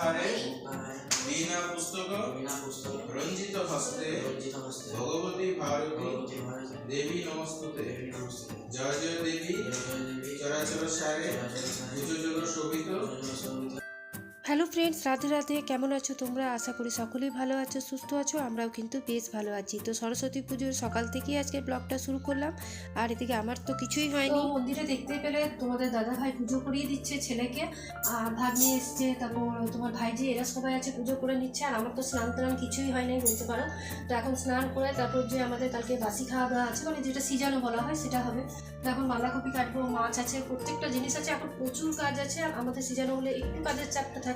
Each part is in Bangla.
আরে বিনা পুস্তক রঞ্জিত হস্তে ভগবতী ভারতী দেবী নমস্তুতে। জয় জয় দেবী চরাচর সারে ভুজযোগ শোভিত। Hello friends, Radhe Radhe. কেমন আছো তোমরা? আশা করি সকলেই ভালো আছো, সুস্থ আছো। আমরাও কিন্তু বেশ ভালো আছি। তো সরস্বতী পুজোর সকাল থেকেই আজকে ব্লগটা শুরু করলাম। আর এদিকে আমার তো কিছুই হয়নি। মন্দিরে দেখতে পেলে তোমাদের দাদা ভাই পুজো করিয়ে দিচ্ছে ছেলেকে, আর ভাগ্নি এসছে, তারপর তোমার ভাইজি, এরা সবাই আছে পুজো করে নিচ্ছে। আর আমার তো স্নান টান কিছুই হয় নাই বলতে পারো। তো এখন স্নান করে তারপর যে আমাদের কালকে বাসি খাওয়া দাওয়া আছে, মানে যেটা সিজানো বলা হয় সেটা হবে। তো এখন বাঁধাকপি কাটবো, মাছ আছে, প্রত্যেকটা জিনিস আছে, এখন প্রচুর কাজ আছে। আর আমাদের সিজানো হলে একটু কাজের চাপটা থাকে।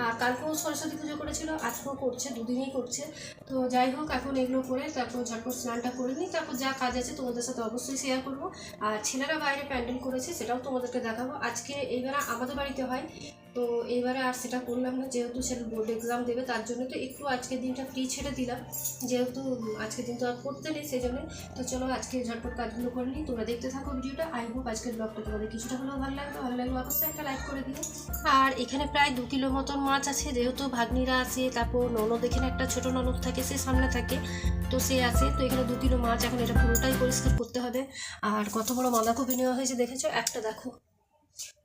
আর কালকেও সরস্বতী পুজো করেছিল, আজকেও করছে, দুদিনই করছে। তো যাই হোক, এখন এগুলো করে তারপর ঝটপট স্নানটা করে নিই, তারপর যা কাজ আছে তোমাদের সাথে অবশ্যই শেয়ার করবো। আর ছেলেরা বাইরে প্যান্ডেল করেছে, সেটাও তোমাদেরকে দেখাবো। আজকে এইবারে আমাদের বাড়িতে হয়, তো এইবারে আর সেটা করলাম না, যেহেতু ছেলে বোর্ড এক্সাম দেবে, তার জন্য তো একটু আজকের দিনটা ফ্রি ছেড়ে দিলাম, যেহেতু আজকের দিন তো আর করতে নেই, সেই জন্য। তো চলো আজকে ঝটপট কাজগুলো করে নিই, তোমরা দেখতে থাকো ভিডিওটা। আই হোপ আজকের ব্লগটা তোমাদের কিছুটা হলেও ভালো লাগবে অবশ্যই একটা লাইক করে দিও। আর এখানে প্রায় 2 কিলো মতন মাছ আছে, যেহেতু ভাগ্নিরা আছে, তারপর ননদ, এখানে একটা ছোট ননদ থাকে, সে সামনে থাকে, তো সে আছে। তো এখানে 2 কিলো মাছ, এখন এটা পুরোটাই পরিষ্কার করতে হবে। আর কত বড় বাঁধাকপি নেওয়া হয়েছে দেখেছো, একটা দেখো।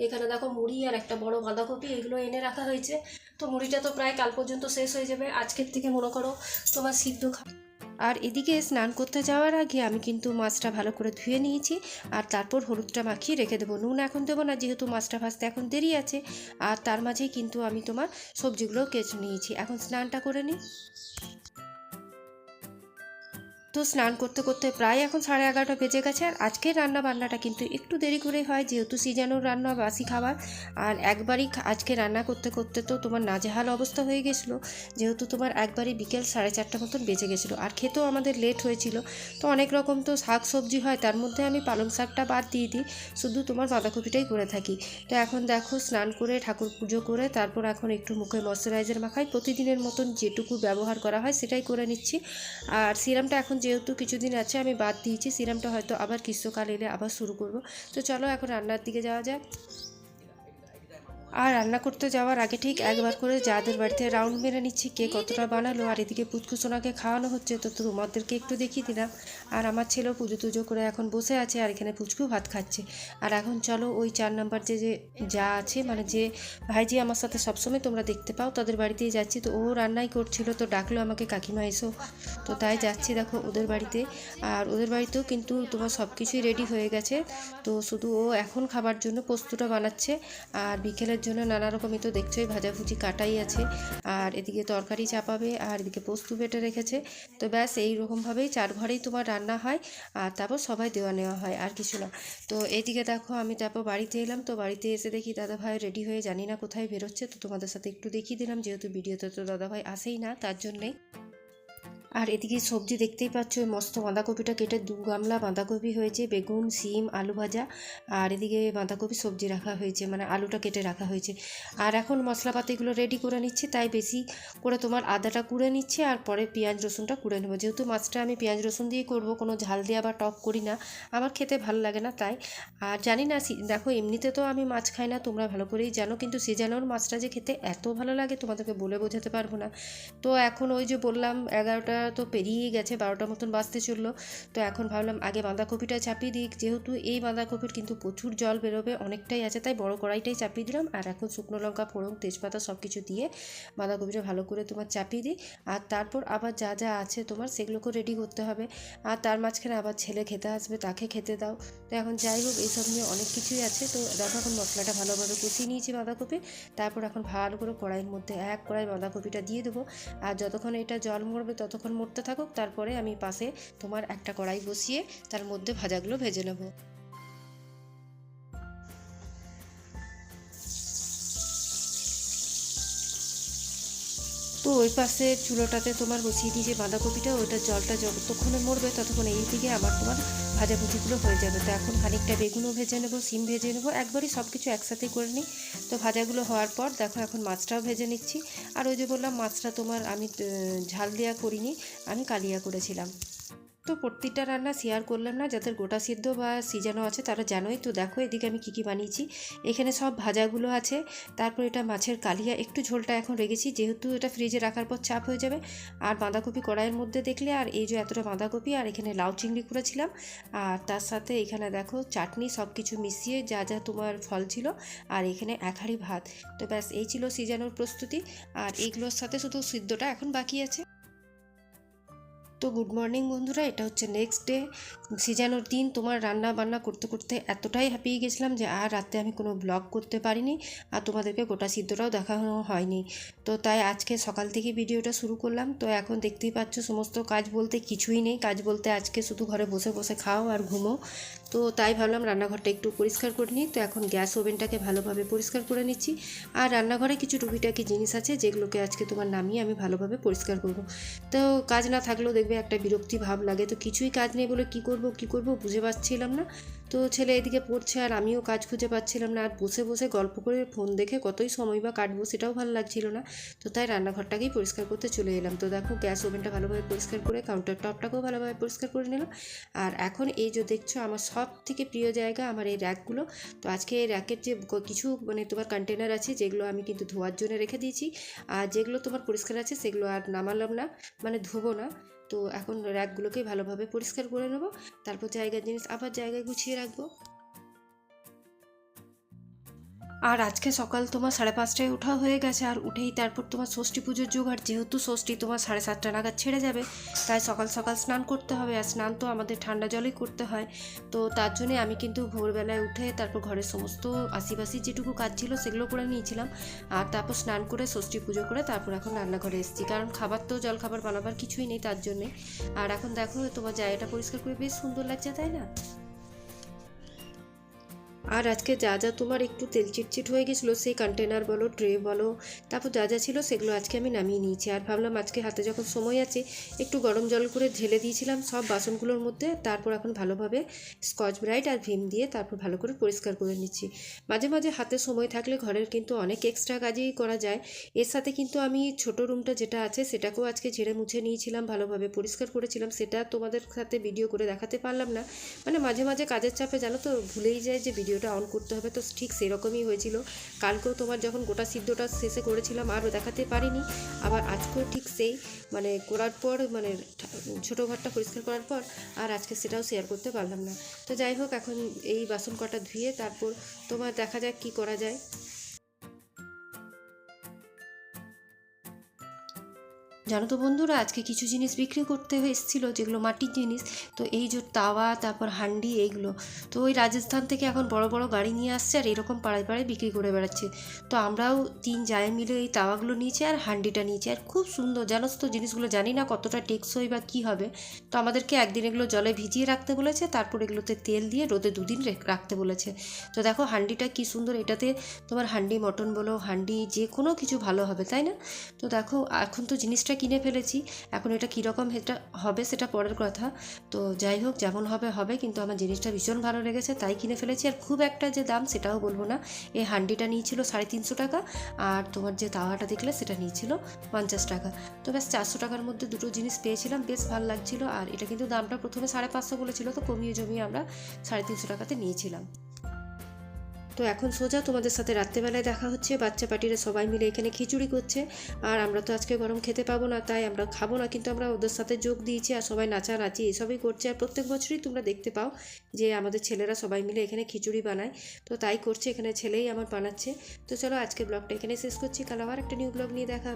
এখানে দেখো মুড়ি আর একটা বড় বাঁধাকপি, এগুলো এনে রাখা হয়েছে। তো মুড়িটা তো প্রায় কাল পর্যন্ত শেষ হয়ে যাবে, আজকের থেকে মনে করো তোমার সিদ্ধ আর এদিকে স্নান করতে যাওয়ার আগে আমি কিন্তু মাছটা ভালো করে ধুয়ে নিয়েছি, আর তারপর হলুদটা মাখিয়ে রেখে দেবো। নুন এখন দেবো না, যেহেতু মাছটা ভাজতে এখন দেরি আছে। আর তার মাঝেই কিন্তু আমি তোমার সবজিগুলো কেটে নিয়েছি। এখন স্নানটা করে নিই। তো স্নান করতে করতে প্রায় এখন 11:30 বেজে গেছে। আর আজকের রান্না বান্নাটা কিন্তু একটু দেরি করে হয়, যেহেতু সিজানোর রান্না, বাসি খাবার। আর একবারই আজকে রান্না করতে করতে তো তোমার নাজেহাল অবস্থা হয়ে গেছিলো, যেহেতু তোমার একবারই বিকেল 4:30 মতন বেজে গেছিলো। আর খেতেও আমাদের লেট হয়েছিল। তো অনেক রকম তো শাক সবজি হয়, তার মধ্যে আমি পালং শাকটা বাদ দিয়ে দিই, শুধু তোমার বাঁধাকপিটাই করে থাকি। তো এখন দেখো স্নান করে ঠাকুর পুজো করে তারপর এখন একটু মুখে ময়শ্চারাইজার মাখাই, প্রতিদিনের মতন যেটুকু ব্যবহার করা হয় সেটাই করে নিচ্ছি। আর সিরামটা এখন যেহেতু কিছুদিন আছে আমি বাদ দিয়েছি, সিরামটা হয়তো আবার গ্রীষ্মকাল এলে আবার শুরু করব। তো চলো এখন রান্নার দিকে যাওয়া যাক। আর রান্না করতে যাওয়ার আগে ঠিক একবার করে যাদের বাড়িতে রাউন্ড মেরে নিচ্ছি কে কতটা বানালো। আর এদিকে পুচকুচোনাকে খাওয়ানো হচ্ছে, তো তোমাদেরকে একটু দেখিয়ে দিলাম। আর আমার ছেলেও পুজো টুজো করে এখন বসে আছে, আর এখানে পুচকু ভাত খাচ্ছে। আর এখন চলো ওই 4 নাম্বার যে যে যা আছে, মানে যে ভাইজি আমার সাথে সবসময় তোমরা দেখতে পাও, তাদের বাড়িতেই যাচ্ছি। তো ও রান্নাই করছিল, তো ডাকলো আমাকে, কাকিমা এসো। তো তাই যাচ্ছি দেখো ওদের বাড়িতে। আর ওদের বাড়িতেও কিন্তু তোমার সব কিছুই রেডি হয়ে গেছে। তো শুধু ও এখন খাবার জন্য পোস্তটা বানাচ্ছে, আর বিকেলের জন্য নানা রকমই তো দেখছোই, ভাজাভুজি কাটাই আছে। আর এদিকে তরকারি চাপাবে, আর এদিকে পোস্ত বেটে রেখেছে। তো ব্যাস এই রকমভাবেই 4 ঘরেই তোমার রান্না হয়, আর তারপর সবাই দেওয়া নেওয়া হয়, আর কিছু না। তো এইদিকে দেখো আমি তারপর বাড়িতে এলাম। তো বাড়িতে এসে দেখি দাদাভাই রেডি হয়ে জানি না কোথায় বেরোচ্ছে, তো তোমাদের সাথে একটু দেখিয়ে দিলাম, যেহেতু ভিডিওতে তো দাদাভাই আসেই না, তার জন্যেই। আর এদিকে সবজি দেখতেই পাচ্ছ, মস্ত বাঁধাকপিটা কেটে 2 গামলা বাঁধাকপি হয়েছে, বেগুন, শিম, আলু ভাজা। আর এদিকে বাঁধাকপি সবজি রাখা হয়েছে, মানে আলুটা কেটে রাখা হয়েছে। আর এখন মশলাপাতিগুলো রেডি করে নিচ্ছি, তাই বেশি করে তোমার আদাটা কুড়ে নিচ্ছে, আর পরে পেঁয়াজ রসুনটা কুড়ে নেবো। যেহেতু মাছটা আমি পেঁয়াজ রসুন দিয়েই করবো, কোনো ঝাল দিয়ে বা টক করি না, আমার খেতে ভালো লাগে না তাই। আর জানি না, দেখো এমনিতে তো আমি মাছ খাই না, তোমরা ভালো করেই জানো, কিন্তু সিজানোর মাছটা যে খেতে এত ভালো লাগে তোমাদেরকে বলে বোঝাতে পারবো না। তো এখন ওই যে বললাম 11টা তো পেরিয়েই গেছে, 12টার মতন বাজতে চললো। তো এখন ভাবলাম আগে বাঁধাকপিটা চাপিয়ে দিই, যেহেতু এই বাঁধাকপির কিন্তু প্রচুর জল বেরোবে, অনেকটাই আছে, তাই বড় কড়াইটাই চাপিয়ে দিলাম। আর এখন শুকনো লঙ্কা, ফোড়ন, তেজপাতা সব কিছু দিয়ে বাঁধাকপিটা ভালো করে তোমার চাপিয়ে দিই। আর তারপর আবার যা যা আছে তোমার সেগুলোকেও রেডি করতে হবে। আর তার মাঝখানে আবার ছেলে খেতে আসবে, তাকে খেতে দাও। তো এখন যাই হোক, এইসব নিয়ে অনেক কিছুই আছে। তো দেখো এখন মশলাটা ভালোভাবে কষিয়ে নিয়েছি বাঁধাকপি। তারপর এখন ভালো করে কড়াইয়ের মধ্যে 1 কড়াই বাঁধাকপিটা দিয়ে দেবো। আর যতক্ষণ এটা জল মরবে ততক্ষণ মরতে থাকুক, তারপরে আমি পাশে তোমার একটা কড়াই বসিয়ে তার মধ্যে ভাজাগুলো ভেজে নেব। তো ওই পাশে চুলোটাতে তোমার বসিয়ে দিয়েছি বাঁধাকপিটা, ওইটা জলটা যতক্ষণে মরবে ততক্ষণ এই দিকে আমার তোমার ভাজাভুজিগুলো হয়ে যাবে। তো এখন খানিকটা বেগুনও ভেজে নেবো, সিম ভেজে নেবো, একবারই সব কিছু একসাথেই করে নিই। তো ভাজাগুলো হওয়ার পর দেখো এখন মাছটাও ভেজে নিচ্ছি। আর ওই যে বললাম মাছটা তোমার আমি ঝাল দেওয়া করিনি, আমি কালিয়া করেছিলাম। তো তো প্রত্যেকটা রান্না শেয়ার করলাম না, যাদের গোটা সিদ্ধ বা সিজানো আছে তারা জানোই। তো দেখো এদিকে আমি কী কী বানিয়েছি। এখানে সব ভাজাগুলো আছে, তারপর এটা মাছের কালিয়া, একটু ঝোলটা এখন রেখেছি যেহেতু এটা ফ্রিজে রাখার পর চাপ হয়ে যাবে। আর বাঁধাকপি কড়াইয়ের মধ্যে দেখলে, আর এই যে এতটা বাঁধাকপি, আর এখানে লাউ চিংড়ি করেছিলাম। আর তার সাথে এখানে দেখো চাটনি, সব কিছু মিশিয়ে যা যা তোমার ফল ছিল, আর এখানে এক হাঁড়ি ভাত। তো ব্যাস এই ছিল সিজানোর প্রস্তুতি, আর এইগুলোর সাথে শুধু সিদ্ধটা এখন বাকি আছে। তো গুড মর্নিং বন্ধুরা, এটা হচ্ছে নেক্সট ডে, সিজানোর দিন। তোমার রান্না বান্না করতে করতে এতটাই হাঁপিয়ে গেছিলাম যে আর রাতে আমি কোনো ব্লগ করতে পারিনি, আর তোমাদেরকে গোটা সিদ্ধটাও দেখানো হয়নি। তো তাই আজকে সকাল থেকে ভিডিওটা শুরু করলাম। তো এখন দেখতেই পাচ্ছ সমস্ত কাজ বলতে কিছুই নেই, কাজ বলতে আজকে শুধু ঘরে বসে বসে খাও আর ঘুমো। তো তাই ভাবলাম রান্নাঘরটা একটু পরিষ্কার করে নিই। তো এখন গ্যাস ওভেনটাকে ভালোভাবে পরিষ্কার করে নিচ্ছি, আর রান্নাঘরে কিছু টুকিটাকি জিনিস আছে যেগুলোকে আজকে তোমার নামিয়ে আমি ভালোভাবে পরিষ্কার করবো। তো কাজ না থাকলেও দেখবে একটা বিরক্তি ভাব লাগে, তো কিছুই কাজ নেই বলে কী করব বুঝে পাচ্ছিলাম না। তো ছেলে এদিকে পড়ছে আর আমিও কাজ খুঁজে পাচ্ছিলাম না, আর বসে বসে গল্প করে ফোন দেখে কতই সময় বা কাটবো সেটাও ভালো লাগছিল না। তো তাই রান্নাঘরটাকেই পরিষ্কার করতে চলে এলাম। তো দেখো গ্যাস ওভেনটা ভালোভাবে পরিষ্কার করে কাউন্টার টপটাকেও ভালোভাবে পরিষ্কার করে নিলাম। আর এখন এই যে দেখছো আমার সব থেকে প্রিয় জায়গা আমার এই র্যাকগুলো। তো আজকে এই র্যাকের যে কিছু মানে তোমার কন্টেনার আছে যেগুলো আমি কিন্তু ধোয়ার জন্য রেখে দিয়েছি, আর যেগুলো তোমার পরিষ্কার আছে সেগুলো আর নামালাম না, মানে ধোবো না। তো এখন র্যাকগুলোকেই ভালোভাবে পরিষ্কার করে নেবো, তারপর জায়গার জিনিস আবার জায়গায় গুছিয়ে রাখবো। আর আজকে সকাল তোমার 5:30টায় ওঠা হয়ে গেছে, আর উঠেই তারপর তোমার ষষ্ঠী পুজোর জোগাড়, যেহেতু ষষ্ঠী তোমার 7:30টা নাগাদ ছেড়ে যাবে, তাই সকাল সকাল স্নান করতে হবে। আর স্নান তো আমাদের ঠান্ডা জলেই করতে হয়। তো তার জন্যে আমি কিন্তু ভোরবেলায় উঠে তারপর ঘরের সমস্ত আশিপাশি যেটুকু কাজ ছিল সেগুলো করে নিয়েছিলাম, আর তারপর স্নান করে ষষ্ঠী পুজো করে তারপর এখন রান্নাঘরে এসেছি, কারণ খাবার তো জল খাবার বানাবার কিছুই নেই তার জন্যে। আর এখন দেখো তোমার জায়গাটা পরিষ্কার করে বেশ সুন্দর লাগছে, তাই না? আর আজকে যা যা তোমার একটু তেল চিটচিট হয়ে গেছিলো, সেই কন্টেনার বলো, ট্রে বলো, তারপর যা যা ছিল সেগুলো আজকে আমি নামিয়ে নিয়েছি। আর ভাবলাম আজকে হাতে যখন সময় আছে একটু গরম জল করে ঢেলে দিয়েছিলাম সব বাসনগুলোর মধ্যে, তারপর এখন ভালোভাবে স্কচ ব্রাইট আর ভিম দিয়ে তারপর ভালো করে পরিষ্কার করে নিচ্ছি। মাঝে মাঝে হাতে সময় থাকলে ঘরের কিন্তু অনেক এক্সট্রা কাজই করা যায়। এর সাথে কিন্তু আমি ছোট রুমটা যেটা আছে সেটাকেও আজকে ঝেড়ে মুছে নিয়েছিলাম, ভালোভাবে পরিষ্কার করেছিলাম। সেটা তোমাদের সাথে ভিডিও করে দেখাতে পারলাম না, মানে মাঝে মাঝে কাজের চাপে জানো তো ভুলেই যায় যে ভিডিওটা অন করতে হবে। তো ঠিক সেরকমই হয়েছিল, কালকেও তোমার যখন গোটা সিদ্ধটা শেষে করেছিলাম আরও দেখাতে পারিনি, আবার আজকেও ঠিক সেই মানে করার পর মানে ছোটো ঘরটা পরিষ্কার করার পর আর আজকে সেটাও শেয়ার করতে পারলাম না। তো যাই হোক, এখন এই বাসন কটা ধুয়ে তারপর তোমার দেখা যাক কী করা যায়। জানো তো বন্ধুরা, আজকে কিছু জিনিস বিক্রি করতে এসেছিলো যেগুলো মাটির জিনিস। তো এই যে তাওয়া, তারপর হান্ডি, এইগুলো তো ওই রাজস্থান থেকে এখন বড় বড় গাড়ি নিয়ে আসছে আর এরকম পাড়ায় পাড়ায় বিক্রি করে বেড়াচ্ছে। তো আমরাও 3 জায়ে মিলে এই তাওয়াগুলো নিয়েছি আর হান্ডিটা নিয়েছি, আর খুব সুন্দর জানো তো জিনিসগুলো। জানি না কতটা টেকসই বা কী হবে। তো আমাদেরকে একদিন এগুলো জলে ভিজিয়ে রাখতে বলেছে, তারপর এগুলোতে তেল দিয়ে রোদে 2 দিন রাখতে বলেছে। তো দেখো হান্ডিটা কী সুন্দর, এটাতে তোমার হান্ডি মটন বলো, হান্ডি যে কোনো কিছু ভালো হবে, তাই না? তো দেখো এখন তো জিনিসটা কিনে ফেলেছি, এখন এটা কীরকম এটা হবে সেটা পরের কথা। তো যাই হোক, যেমন হবে হবে, কিন্তু আমার জিনিসটা ভীষণ ভালো লেগেছে তাই কিনে ফেলেছি। আর খুব একটা যে দাম সেটাও বলবো না। এই হান্ডিটা নিয়েছিল 350 টাকা, আর তোমার যে তাওয়াটা দেখলে সেটা নিয়েছিল 50 টাকা। তো ব্যাস 400 টাকার মধ্যে দুটো জিনিস পেয়েছিলাম, বেশ ভালো লাগছিল। আর এটা কিন্তু দামটা প্রথমে 550 বলেছিল, তো কমিয়ে জমিয়ে আমরা 350 টাকাতে নিয়েছিলাম। তো এখন সোজা তোমাদের সাথে রাত্রেবেলায় দেখা হচ্ছে। বাচ্চা পার্টিরা সবাই মিলে এখানে খিচুড়ি করছে, আর আমরা তো আজকে গরম খেতে পাবো না তাই আমরা খাবো না, কিন্তু আমরা ওদের সাথে যোগ দিয়েছি আর সবাই নাচানাচি এসবই করছে। আর প্রত্যেক বছরই তোমরা দেখতে পাও যে আমাদের ছেলেরা সবাই মিলে এখানে খিচুড়ি বানায়, তো তাই করছে, এখানে ছেলেই আমার বানাচ্ছে। তো চলো আজকে ব্লগটা এখানে শেষ করছি, কাল আবার একটা নিউ ব্লগ নিয়ে দেখা।